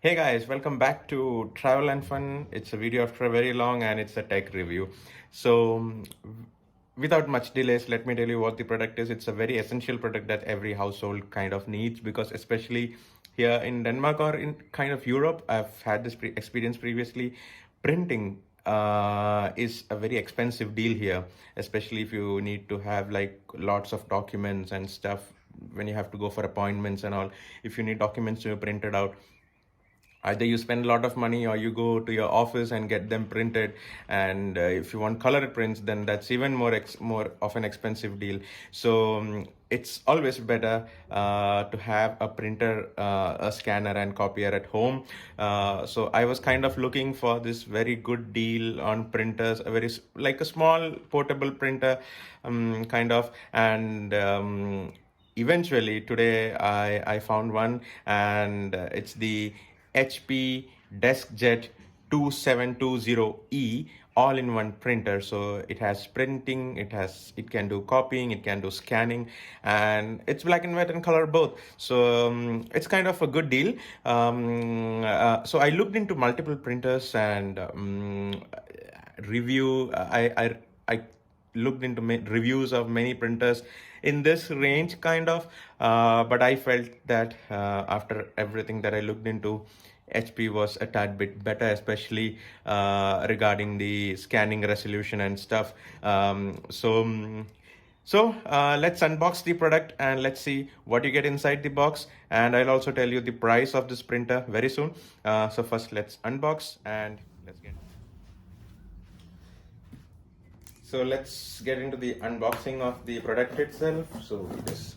Hey guys, welcome back to Travel and Fun. It's a video after a very long and it's a tech review. So, without much delays, let me tell you what the product is. It's a very essential product that every household kind of needs because, especially here in Denmark or in kind of Europe, I've had this experience previously. Printing is a very expensive deal here, especially if you need to have like lots of documents and stuff when you have to go for appointments and all. If you need documents to be printed out, either you spend a lot of money or you go to your office and get them printed, and if you want color prints, then that's even more of an expensive deal. So it's always better to have a printer, a scanner and copier at home. So I was kind of looking for this very good deal on printers, a very like a small portable printer, kind of. And eventually today I found one, and it's the HP Deskjet 2720e all-in-one printer. So it has printing, it can do copying, it can do scanning, and it's black and white and color both. So it's kind of a good deal. So I looked into multiple printers and review. I looked into reviews of many printers in this range, kind of, but I felt that after everything that I looked into, HP was a tad bit better, especially regarding the scanning resolution and stuff. So let's unbox the product and let's see what you get inside the box, and I'll also tell you the price of this printer very soon. So first let's unbox and let's get. So let's get into the unboxing of the product itself. So we just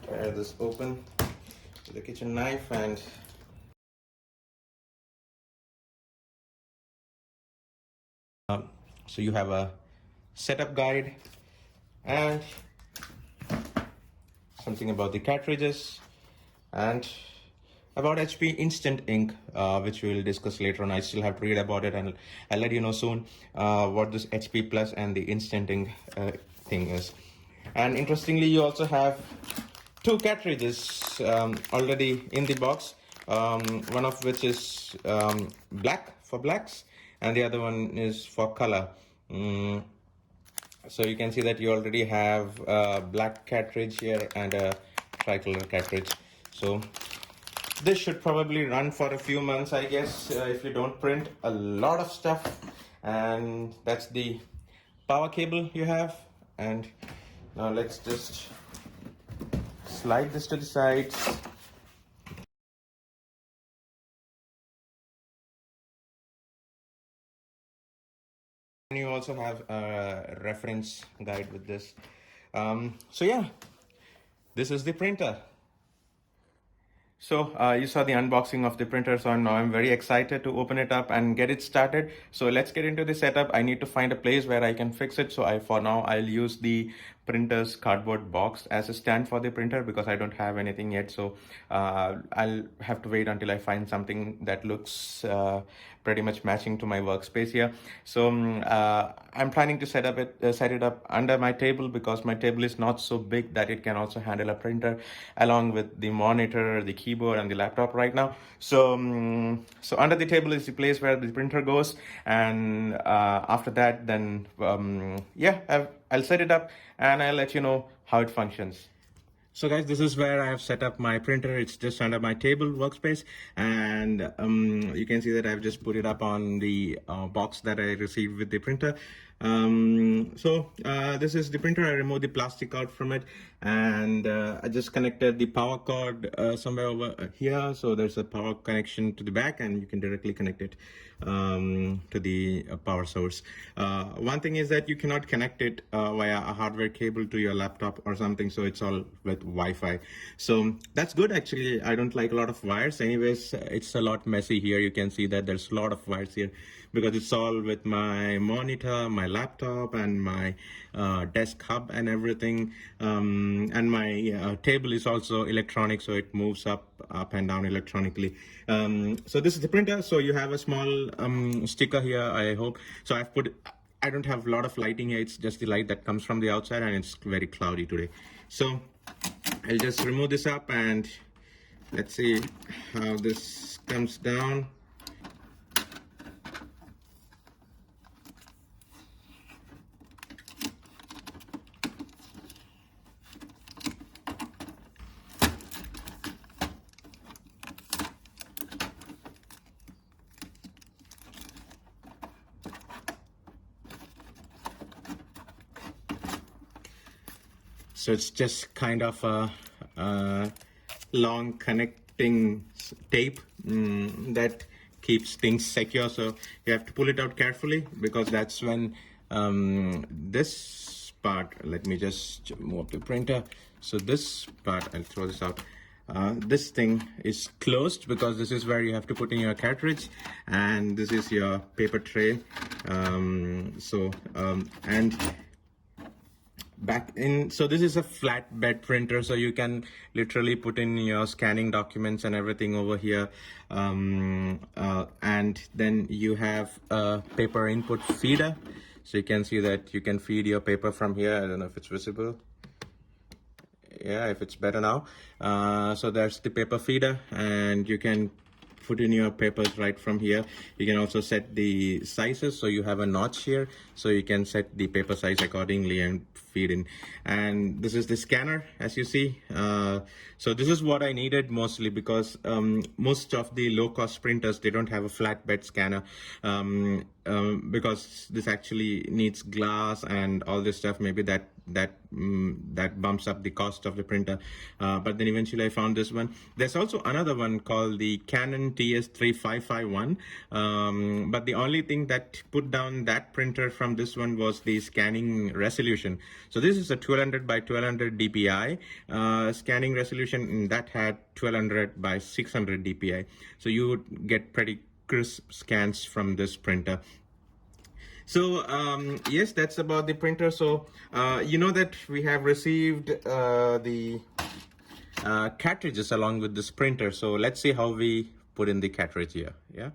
tear this open with a kitchen knife, and so you have a setup guide and something about the cartridges and about HP Instant Ink, which we will discuss later on. I still have to read about it, and I'll let you know soon what this HP Plus and the Instant Ink thing is. And interestingly, you also have two cartridges already in the box, one of which is black for blacks, and the other one is for color. So you can see that you already have a black cartridge here and a tricolor cartridge. So this should probably run for a few months, I guess, if you don't print a lot of stuff. And that's the power cable you have. And now let's just slide this to the sides. And you also have a reference guide with this. So yeah, this is the printer. So you saw the unboxing of the printer, so now I'm very excited to open it up and get it started. So let's get into the setup. I need to find a place where I can fix it. So for now I'll use the printer's cardboard box as a stand for the printer because I don't have anything yet. So I'll have to wait until I find something that looks pretty much matching to my workspace here. So I'm planning to set it up under my table because my table is not so big that it can also handle a printer along with the monitor, the keyboard and the laptop right now. So so under the table is the place where the printer goes, and after that then yeah, I'll set it up and I'll let you know how it functions. So guys, this is where I have set up my printer. It's just under my table workspace, and you can see that I've just put it up on the box that I received with the printer. So this is the printer. I removed the plastic out from it, and I just connected the power cord somewhere over here. So there's a power connection to the back, and you can directly connect it to the power source. One thing is that you cannot connect it via a hardware cable to your laptop or something, so it's all with Wi-Fi. So that's good. Actually, I don't like a lot of wires. Anyways, it's a lot messy here. You can see that there's a lot of wires here because it's all with my monitor, my laptop and my desk hub and everything, and my table is also electronic, so it moves up and down electronically. So this is the printer. So you have a small sticker here, I hope. So I don't have a lot of lighting here. It's just the light that comes from the outside, and it's very cloudy today. So I'll just remove this up and Let's see how this comes down. So it's just kind of a long connecting tape that keeps things secure. So you have to pull it out carefully, because that's when this part, let me just move the printer. So this part, I'll throw this out. This thing is closed because this is where you have to put in your cartridge, and this is your paper tray. And back in, so this is a flatbed printer, so you can literally put in your scanning documents and everything over here, and then you have a paper input feeder, so you can see that you can feed your paper from here. I don't know if it's visible. Yeah, if it's better now. So there's the paper feeder, and you can put in your papers right from here. You can also set the sizes, so you have a notch here, so you can set the paper size accordingly and feed in. And this is the scanner, as you see. So this is what I needed mostly, because most of the low-cost printers, they don't have a flatbed scanner, because this actually needs glass and all this stuff. Maybe that bumps up the cost of the printer, but then eventually I found this one. There's also another one called the Canon TS3551, but the only thing that put down that printer from this one was the scanning resolution. So this is a 1200 by 1200 DPI scanning resolution, and that had 1200 by 600 DPI, so you would get pretty crisp scans from this printer. So yes, that's about the printer. So you know that we have received the cartridges along with this printer. So let's see how we put in the cartridge here. Yeah.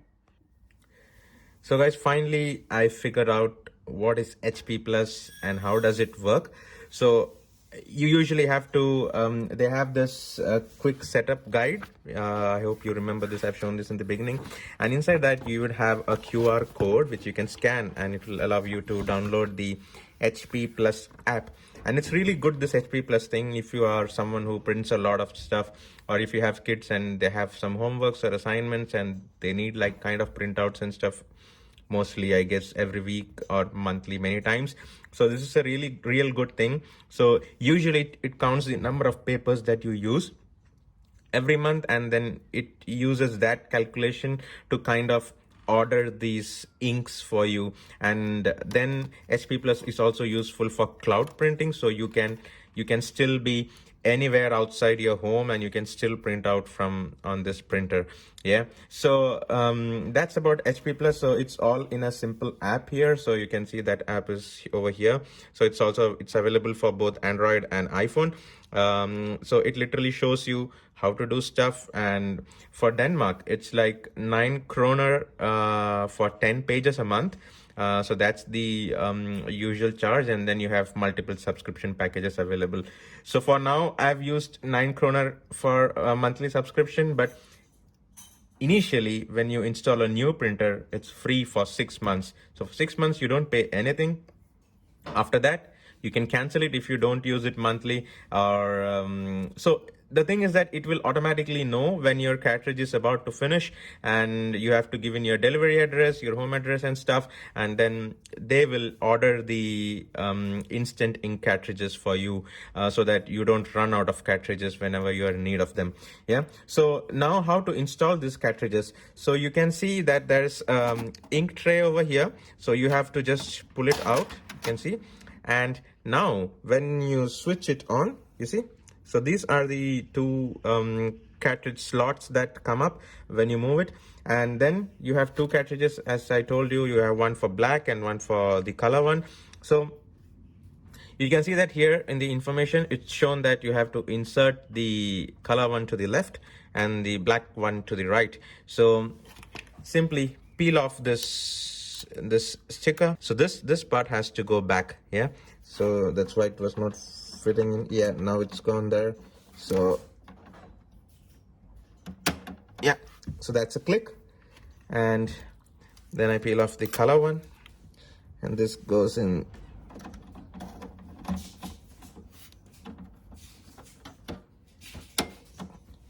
So guys, finally I figured out what is HP Plus and how does it work. So you usually have to, they have this quick setup guide. I hope you remember this. I've shown this in the beginning. And inside that you would have a QR code which you can scan, and it will allow you to download the HP Plus app. And it's really good, this HP Plus thing, if you are someone who prints a lot of stuff, or if you have kids and they have some homeworks or assignments and they need like kind of printouts and stuff, mostly I guess every week or monthly, many times. So this is a real good thing. So usually it counts the number of papers that you use every month, and then it uses that calculation to kind of order these inks for you. And then HP Plus is also useful for cloud printing, so you can still be anywhere outside your home and you can still print out from on this printer. Yeah, so that's about HP Plus. So it's all in a simple app here, so you can see that app is over here. So it's available for both Android and iPhone. So it literally shows you how to do stuff, and for Denmark it's like 9 kroner for 10 pages a month. So that's the usual charge, and then you have multiple subscription packages available. So for now I've used 9 kroner for a monthly subscription, but initially when you install a new printer, it's free for 6 months. So for 6 months you don't pay anything. After that you can cancel it if you don't use it monthly, or so the thing is that it will automatically know when your cartridge is about to finish, and you have to give in your delivery address, your home address and stuff, and then they will order the instant ink cartridges for you, so that you don't run out of cartridges whenever you are in need of them. Yeah, so now how to install these cartridges. So you can see that there's ink tray over here, so you have to just pull it out, you can see. And now when you switch it on, you see, so these are the two cartridge slots that come up when you move it. And then you have two cartridges, as I told you. You have one for black and one for the color one. So you can see that here in the information it's shown that you have to insert the color one to the left and the black one to the right. So simply peel off this sticker. So this part has to go back. Yeah, so that's why it was not fitting in. Yeah, now it's gone there. So So that's a click. And then I peel off the color one, and this goes in.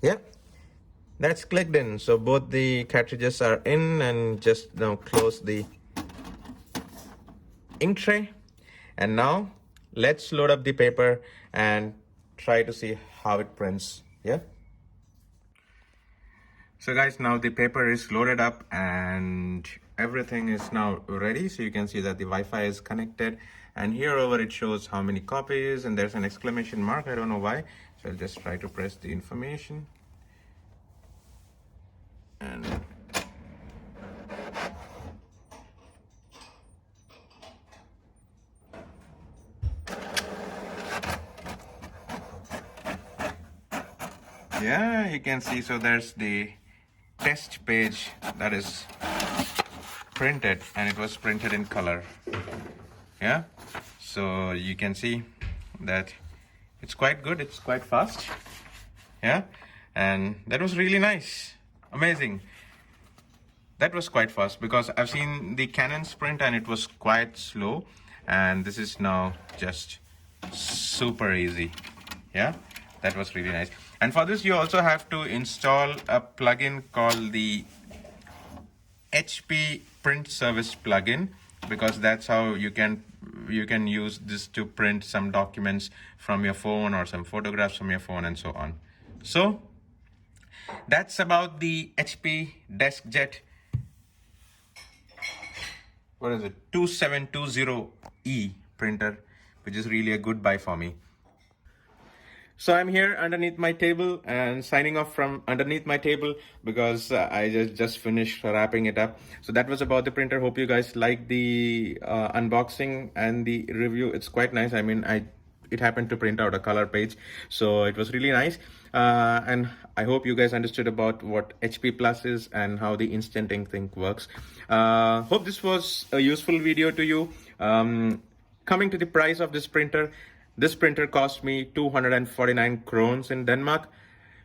Yeah, that's clicked in. So both the cartridges are in, and just now close the ink tray. And now let's load up the paper and try to see how it prints. Yeah. So guys, now the paper is loaded up and everything is now ready. So you can see that the Wi-Fi is connected, and here over it shows how many copies, and there's an exclamation mark. I don't know why. So I'll just try to press the information. And yeah, you can see, so there's the test page that is printed, and it was printed in color. Yeah, so you can see that it's quite good, it's quite fast. Yeah, and that was really nice, amazing. That was quite fast, because I've seen the Canon's print and it was quite slow, and this is now just super easy. Yeah, that was really nice. And for this you also have to install a plugin called the HP Print Service plugin, because that's how you can use this to print some documents from your phone or some photographs from your phone and so on. So that's about the HP Deskjet 2720e printer, which is really a good buy for me. So I'm here underneath my table and signing off from underneath my table, because I just finished wrapping it up. So that was about the printer. Hope you guys like the unboxing and the review. It's quite nice. I mean, it happened to print out a color page, so it was really nice. And I hope you guys understood about what HP Plus is and how the instant ink thing works. Hope this was a useful video to you. Coming to the price of this printer cost me 249 krones in Denmark,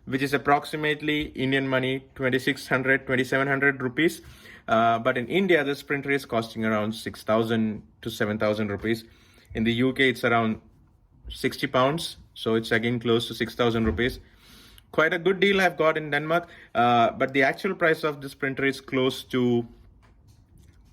which is approximately Indian money 2600-2700 rupees. But in India, this printer is costing around 6,000 to 7,000 rupees. In the UK, it's around 60 pounds. So it's again close to 6,000 rupees. Quite a good deal I've got in Denmark. But the actual price of this printer is close to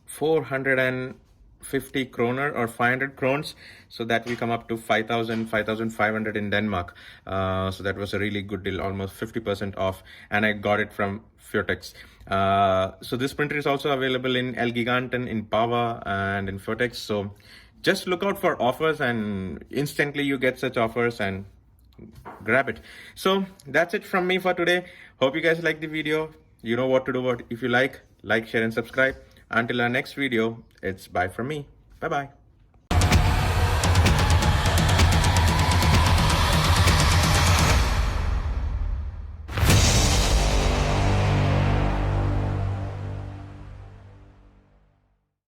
450 kroner or 500 krones, so that will come up to 5,500 in Denmark. So that was a really good deal, almost 50% off, and I got it from Fjotex. So this printer is also available in Elgiganten, in Pava, and in Fjotex. So just look out for offers, and instantly you get such offers and grab it. So that's it from me for today. Hope you guys like the video. You know what to do. If you like, share and subscribe. Until our next video, it's bye from me. Bye-bye.